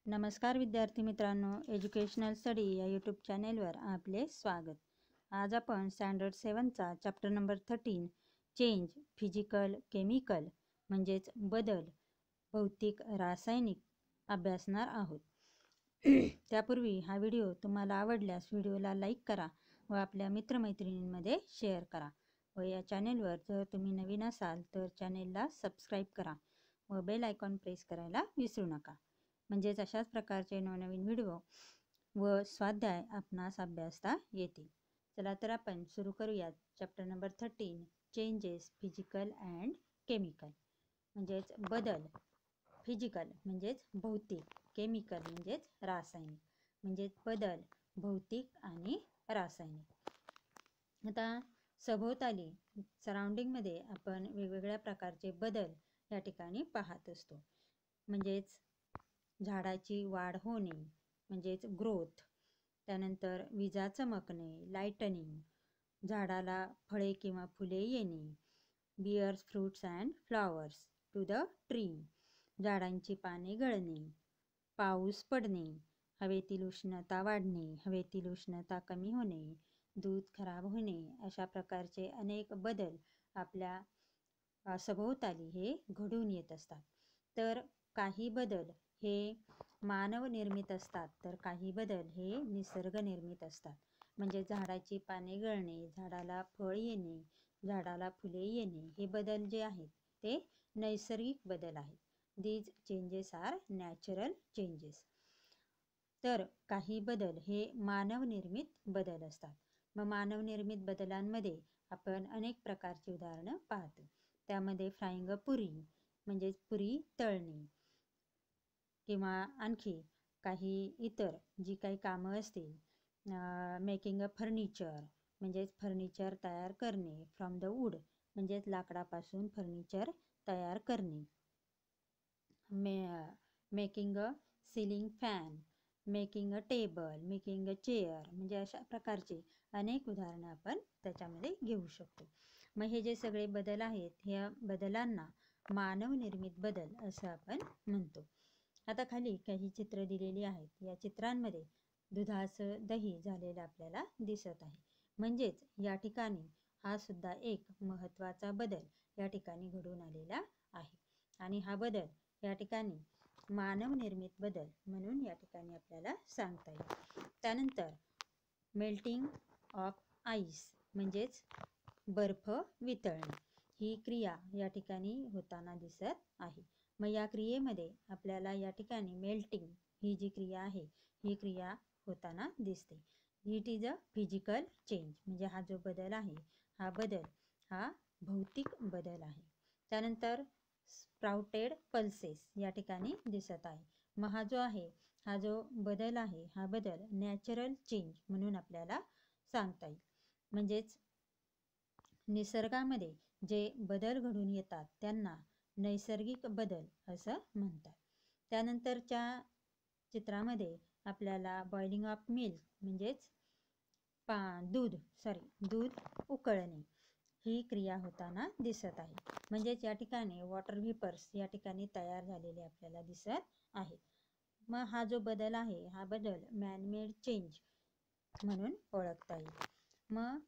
नमस्कार विद्यार्थी मित्रांनो, एज्युकेशनल स्टडी या यूट्यूब चॅनेलवर आपले स्वागत. आज आपण स्टँडर्ड 7चा chapter number 13 change physical chemical म्हणजेच बदल भौतिक रासायनिक अभ्यासणार आहोत. त्यापूर्वी हा व्हिडिओ तुम्हाला आवडल्यास व्हिडिओला लाईक करा व आपल्या मित्रमैत्रिणींमध्ये शेअर करा व या चॅनेलवर जर तुम्ही नवीन असाल तर चॅनेलला सबस्क्राईब करा व बेल आयकॉन प्रेस करायला विसरू नका. म्हणजेच अशाच प्रकारचे नवनवीन व्हिडिओ व स्वाध्याय आपणास अभ्यासता येतील. चला तर आपण सुरू करूयात. Chapter number 13 changes physical and chemical म्हणजेच बदल. फिजिकल म्हणजेच भौतिक, केमिकल म्हणजेच रासायनिक, म्हणजेच बदल भौतिक आणि रासायनिक. आता सभोवताली सराउंडिंगमध्ये आपण वेगवेगळ्या प्रकारचे बदल या ठिकाणी पाहत असतो. म्हणजेच झाडाची वाढ होणे म्हणजेच ग्रोथ, त्यानंतर विजा चमकणे लाइटनिंग, झाडाला फळे किंवा फुले येणे, bears fruits and flowers to the tree, झाडांची पाने गळणे, पाऊस पडणे, हवेतील उष्णता वाढणे, हवेतील उष्णता कमी होणे, दूध खराब होणे, अशा प्रकारचे अनेक बदल आपल्या सभोवताली हे घडून येत असतात. तर काही बदल हे मानव निर्मित असतात तर काही बदल हे निसर्ग निर्मित असतात. म्हणजे झाडाची पाने गळणे, झाडाला फळ येणे, झाडाला फुले येणे, हे बदल जे आहेत ते नैसर्गिक बदल आहेत. These changes are natural changes. तर काही बदल हे मानव निर्मित बदल असतात. मग मानव निर्मित बदलांमध्ये आपण अनेक प्रकारची उदाहरणं पाहतो. त्यामध्ये फ्राईंग अ पुरी म्हणजेच पुरी तळणे, किंवा आणखी काही इतर जी काही कामं असतील, मेकिंग अ फर्निचर म्हणजेच फर्निचर तयार करणे, फ्रॉम द वूड म्हणजेच लाकडापासून फर्निचर तयार करणे, making a ceiling fan, making a table, making a chair, म्हणजे अशा प्रकारचे अनेक उदाहरणं आपण त्याच्यामध्ये घेऊ शकतो. मग हे जे सगळे बदल आहेत ह्या बदलांना मानव निर्मित बदल असं आपण म्हणतो. आता खाली काही चित्र दिलेली आहेत. या चित्रांमध्ये दुधाचं दही झालेलं आपल्याला दिसत आहे. म्हणजेच या ठिकाणी हा सुद्धा एक महत्त्वाचा बदल या ठिकाणी घडून आलेला आहे आणि हा बदल या ठिकाणी मानव निर्मित बदल म्हणून या ठिकाणी आपल्याला सांगता येईल. त्यानंतर मेल्टिंग ऑफ आईस म्हणजेच बर्फ वितळणे, ही क्रिया या ठिकाणी होताना दिसत आहे. मग या क्रियेमध्ये आपल्याला या ठिकाणी मेल्टिंग ही जी क्रिया आहे ही क्रिया होताना दिसते. It is a physical change, म्हणजे हा जो बदल आहे हा बदल हा भौतिक बदल आहे. त्यानंतर स्प्राउटेड पल्सेस या ठिकाणी दिसत आहे. मग हा जो आहे हा जो बदल आहे हा बदल नॅचरल चेंज म्हणून आपल्याला सांगता येईल. म्हणजेच निसर्गामध्ये जे बदल घडून येतात त्यांना नैसर्गिक बदल असं म्हणतात. त्यानंतरच्या चित्रामध्ये आपल्याला बॉइलिंग ऑफ मिल्क म्हणजेच दूध उकळणे ही क्रिया होताना दिसत आहे. म्हणजेच या ठिकाणी वॉटर व्हेपर्स या ठिकाणी तयार झालेले आपल्याला दिसत आहेत. मग हा जो बदल आहे हा बदल मॅनमेड चेंज म्हणून ओळखता येईल. मग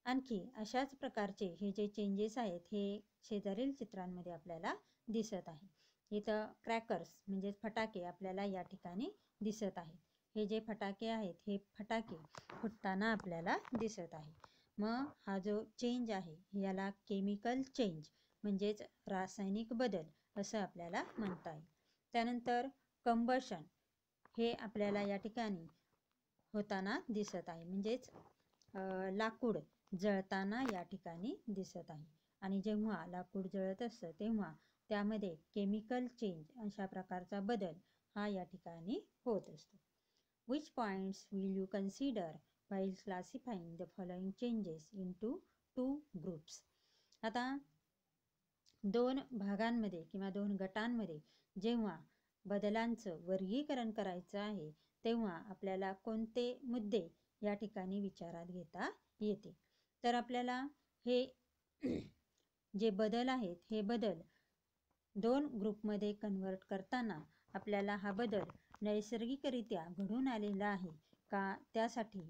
आणखी अशाच प्रकारचे हे जे चेंजेस आहेत हे शेजारील चित्रांमध्ये आपल्याला दिसत आहे. इथं क्रॅकर्स म्हणजेच फटाके आपल्याला या ठिकाणी दिसत आहेत. हे जे फटाके आहेत हे फटाके फुटताना आपल्याला दिसत आहे. मग हा जो चेंज आहे याला केमिकल चेंज म्हणजेच रासायनिक बदल असं आपल्याला म्हणता येईल. त्यानंतर कंबशन हे आपल्याला या ठिकाणी होताना दिसत आहे. म्हणजेच लाकूड जळताना या ठिकाणी दिसत आहे आणि जेव्हा लाकूड जळत असतं तेव्हा त्यामध्ये केमिकल चेंज अशा प्रकारचा बदल हा या ठिकाणी होत असतो. Which points will you consider while classifying the following changes into two groups. आता दोन भागांमध्ये किंवा दोन गटांमध्ये जेव्हा बदलांचं वर्गीकरण करायचं आहे तेव्हा आपल्याला कोणते मुद्दे या ठिकाणी विचारात घेता येते. तर आपल्याला हे जे बदल आहेत हे बदल दोन ग्रुपमध्ये कन्वर्ट करताना आपल्याला हा बदल नैसर्गिकरित्या घडून आलेला आहे का त्यासाठी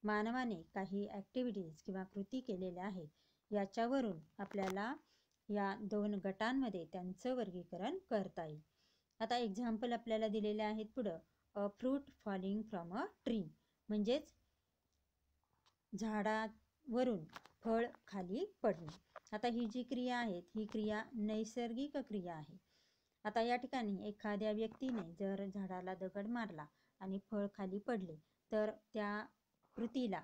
मानवाने काही ॲक्टिव्हिटीज किंवा कृती केलेल्या आहेत, याच्यावरून आपल्याला या दोन गटांमध्ये त्यांचं वर्गीकरण करता येईल. आता एक्झाम्पल आपल्याला दिलेले आहेत पुढं. A fruit falling from a tree, म्हणजेच झाडावरून फळ खाली पडणे. आता ही जी क्रिया आहे ही क्रिया नैसर्गिक क्रिया आहे. आता या ठिकाणी एखाद्या व्यक्तीने जर झाडाला दगड मारला आणि फळ खाली पडले तर त्या कृतीला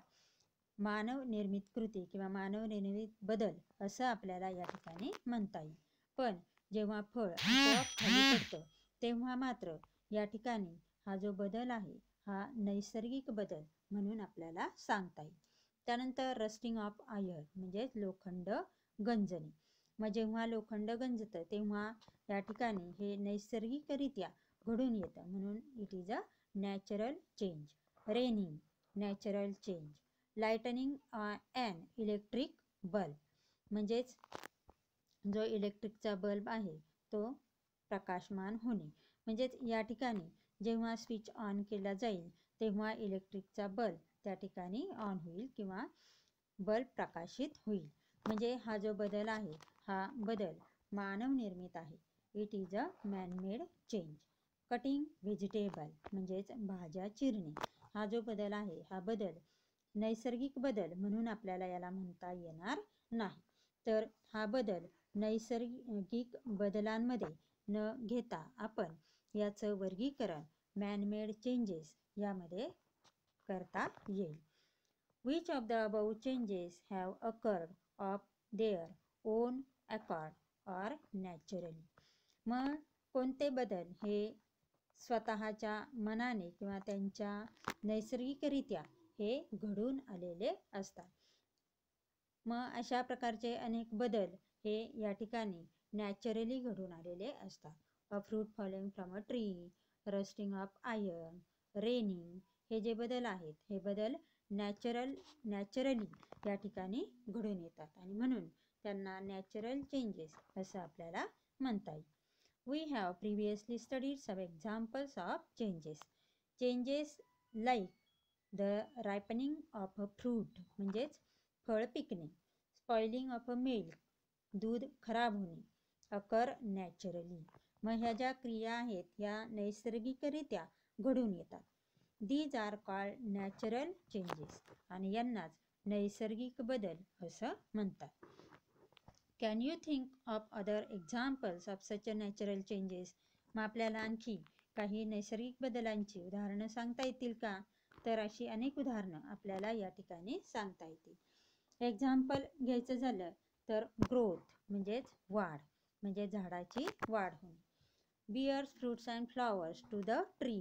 मानव निर्मित कृती किंवा मानव निर्मित बदल असं आपल्याला या ठिकाणी म्हणता येईल. पण जेव्हा फळ आपोआप खाली पडतं तेव्हा मात्र या ठिकाणी हा जो बदल आहे हा नैसर्गिक बदल म्हणून आपल्याला सांगता येईल. त्यानंतर रस्टिंग ऑफ आयर्न म्हणजेच लोखंड गंजणे. मग जेव्हा लोखंड गंजतं तेव्हा या ठिकाणी हे नैसर्गिकरित्या घडून येतं, म्हणून it is a natural change. Raining, natural change. Lightning an electric bulb, म्हणजेच जो इलेक्ट्रिकचा बल्ब आहे तो प्रकाशमान होणे. म्हणजेच या ठिकाणी जेव्हा स्विच ऑन केला जाईल तेव्हा इलेक्ट्रिकचा बल्ब त्या ठिकाणी ऑन होईल किंवा बल्ब प्रकाशित होईल. म्हणजे हा जो बदल आहे हा बदल मानव निर्मित आहे. It is a man-made change. Cutting vegetable, म्हणजेच भाज्या चिरणे. हा जो बदल आहे हा बदल नैसर्गिक बदल म्हणून आपल्याला याला म्हणता येणार नाही. तर हा बदल नैसर्गिक बदलांमध्ये न घेता आपण याचं वर्गीकरण मॅनमेड चेंजेस यामध्ये करता येईल. Which of the above changes have occurred of their own accord or naturally? मग कोणते बदल हे स्वतःच्या मनाने किंवा त्यांच्या नैसर्गिकरित्या हे घडून आलेले असतात. मग अशा प्रकारचे अनेक बदल हे या ठिकाणी नॅचरली घडून आलेले असतात. A fruit falling from a tree, rusting of iron, raining, हे जे बदल आहेत हे बदल नॅचरली या ठिकाणी घडून येतात आणि म्हणून त्यांना नॅचरल चेंजेस असं आपल्याला म्हणता येईल. We have previously studied some examples of changes. Changes like the ripening of a fruit, म्हणजेच फळ पिकणे, spoiling of a milk, दूध खराब होणे, occur naturally. मग ह्या ज्या क्रिया आहेत या नैसर्गिकरित्या घडून येतात. These are called natural changes आणि यांनाच नैसर्गिक बदल असं म्हणतात. Can you think of other examples of such a natural changes? मग आपल्याला आणखी काही नैसर्गिक बदलांची उदाहरणं सांगता येतील का? तर अशी अनेक उदाहरणं आपल्याला या ठिकाणी सांगता येतील. एक्झाम्पल घ्यायचं झालं तर ग्रोथ म्हणजेच वाढ, म्हणजे झाडाची वाढ होणे. Bears fruits and flowers to the tree,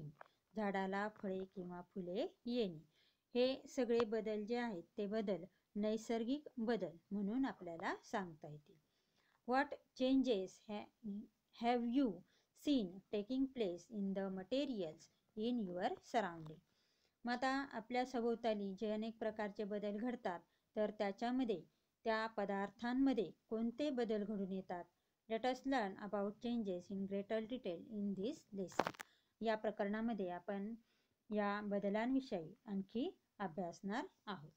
झाडाला फळे किंवा फुले येणे. हे सगळे बदल जे आहेत ते बदल नैसर्गिक बदल म्हणून आपल्याला सांगता येतील. What changes have you seen taking place in the materials in your surrounding? मग आता आपल्या सभोवताली जे अनेक प्रकारचे बदल घडतात तर त्याच्यामध्ये त्या पदार्थांमध्ये कोणते बदल घडून येतात? Let us learn about changes in greater detail in this lesson. या प्रकरणामध्ये आपण या बदलांविषयी आणखी अभ्यासणार आहोत.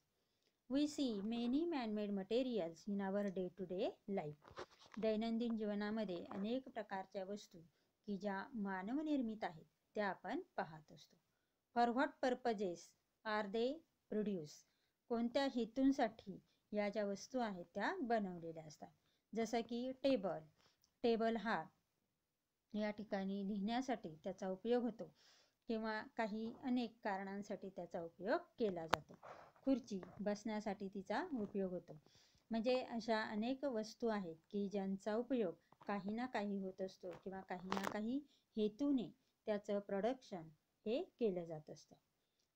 We see many man-made materials in our day-to-day life. दैनंदिन जीवनामध्ये अनेक प्रकारच्या वस्तू की ज्या मानवनिर्मित आहेत त्या आपण पाहत असतो. For what purposes are they produced? कोणत्या हेतूंसाठी या ज्या वस्तू आहेत त्या बनवलेल्या असतात. जसं की टेबल हा या ठिकाणी लिहिण्यासाठी त्याचा उपयोग होतो किंवा काही अनेक कारणांसाठी त्याचा उपयोग केला जातो. खुर्ची बसण्यासाठी तिचा उपयोग होतो. म्हणजे अशा अनेक वस्तू आहेत की ज्यांचा उपयोग काही ना काही होत असतो किंवा काही ना काही हेतूने त्याचं प्रोडक्शन हे केलं जात असतं.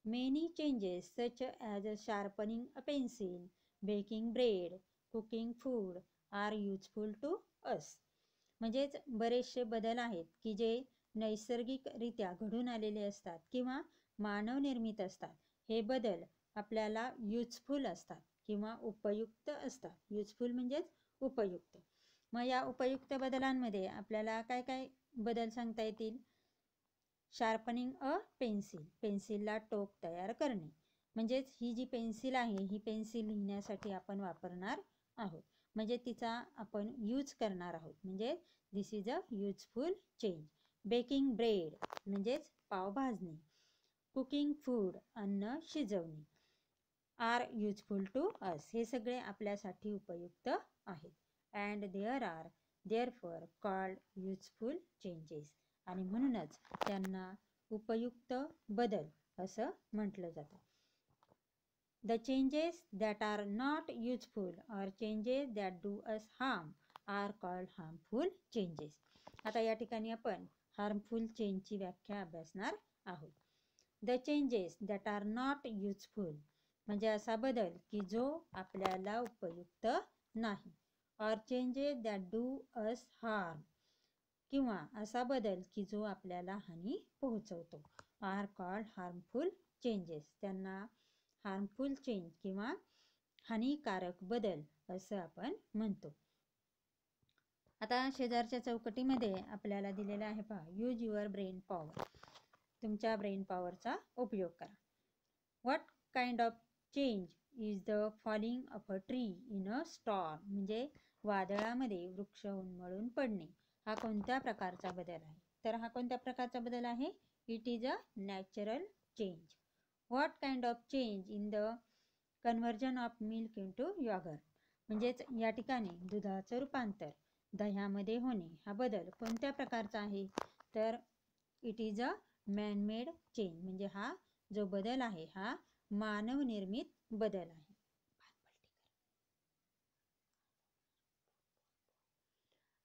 Many changes such as sharpening a pencil, baking bread, cooking food are useful to us. म्हणजेच बरेचसे बदल आहेत की जे नैसर्गिकरित्या घडून आलेले असतात किंवा मानवनिर्मित असतात. हे बदल आपल्याला युजफुल असतात किंवा उपयुक्त असतात. युजफुल म्हणजेच उपयुक्त. मग या उपयुक्त बदलांमध्ये आपल्याला काय काय बदल सांगता येतील? शार्पनिंग अ पेन्सिल, पेन्सिलला टोक तयार करणे. म्हणजेच ही जी पेन्सिल आहे ही पेन्सिल लिहिण्यासाठी आपण वापरणार आहोत, म्हणजे तिचा आपण यूज करणार आहोत, म्हणजे this is a useful change. Baking bread म्हणजेच पाव भाजणे. कुकिंग फूड अन्न शिजवणे. आर यूजफुल टू अस, हे सगळे आपल्यासाठी उपयुक्त आहेत. And there are therefore called useful changes, आणि म्हणूनच त्यांना उपयुक्त बदल असं म्हटलं जातं. The changes that are not useful or changes that do us harm are called harmful changes. आता या ठिकाणी आपण हार्मफुल चेंजची व्याख्या अभ्यासणार आहोत. The changes that are not useful म्हणजे असा बदल की जो आपल्याला उपयुक्त नाही. Or changes that do us harm किंवा असा बदल की जो आपल्याला हानी पोहोचवतो are called harmful changes. त्यांना हार्मफुल चेंज किंवा हानिकारक बदल असं आपण म्हणतो. आता शेजारच्या चौकटीमध्ये आपल्याला दिलेलं आहे पहा, यूज युअर ब्रेन पॉवर, तुमच्या ब्रेन पॉवरचा उपयोग करा. What kind of change is the falling of a tree in a storm, म्हणजे वादळामध्ये वृक्ष उन्मळून पडणे हा कोणत्या प्रकारचा बदल आहे? तर हा कोणत्या प्रकारचा बदल आहे? It is a natural change. What kind of change in the conversion of milk into yogurt, म्हणजेच या ठिकाणी दुधाचं रूपांतर दह्यामध्ये होणे हा बदल कोणत्या प्रकारचा आहे? तर it is a man-made change, म्हणजे हा जो बदल आहे हा मानवनिर्मित बदल आहे.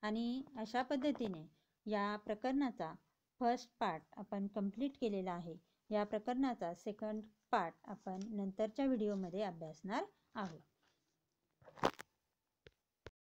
आणि अशा पद्धतीने या प्रकरणाचा फर्स्ट पार्ट आपण कंप्लीट केलेला आहे. या प्रकरणाचा सेकंड पार्ट आपण नंतरच्या व्हिडिओमध्ये अभ्यासणार आहोत.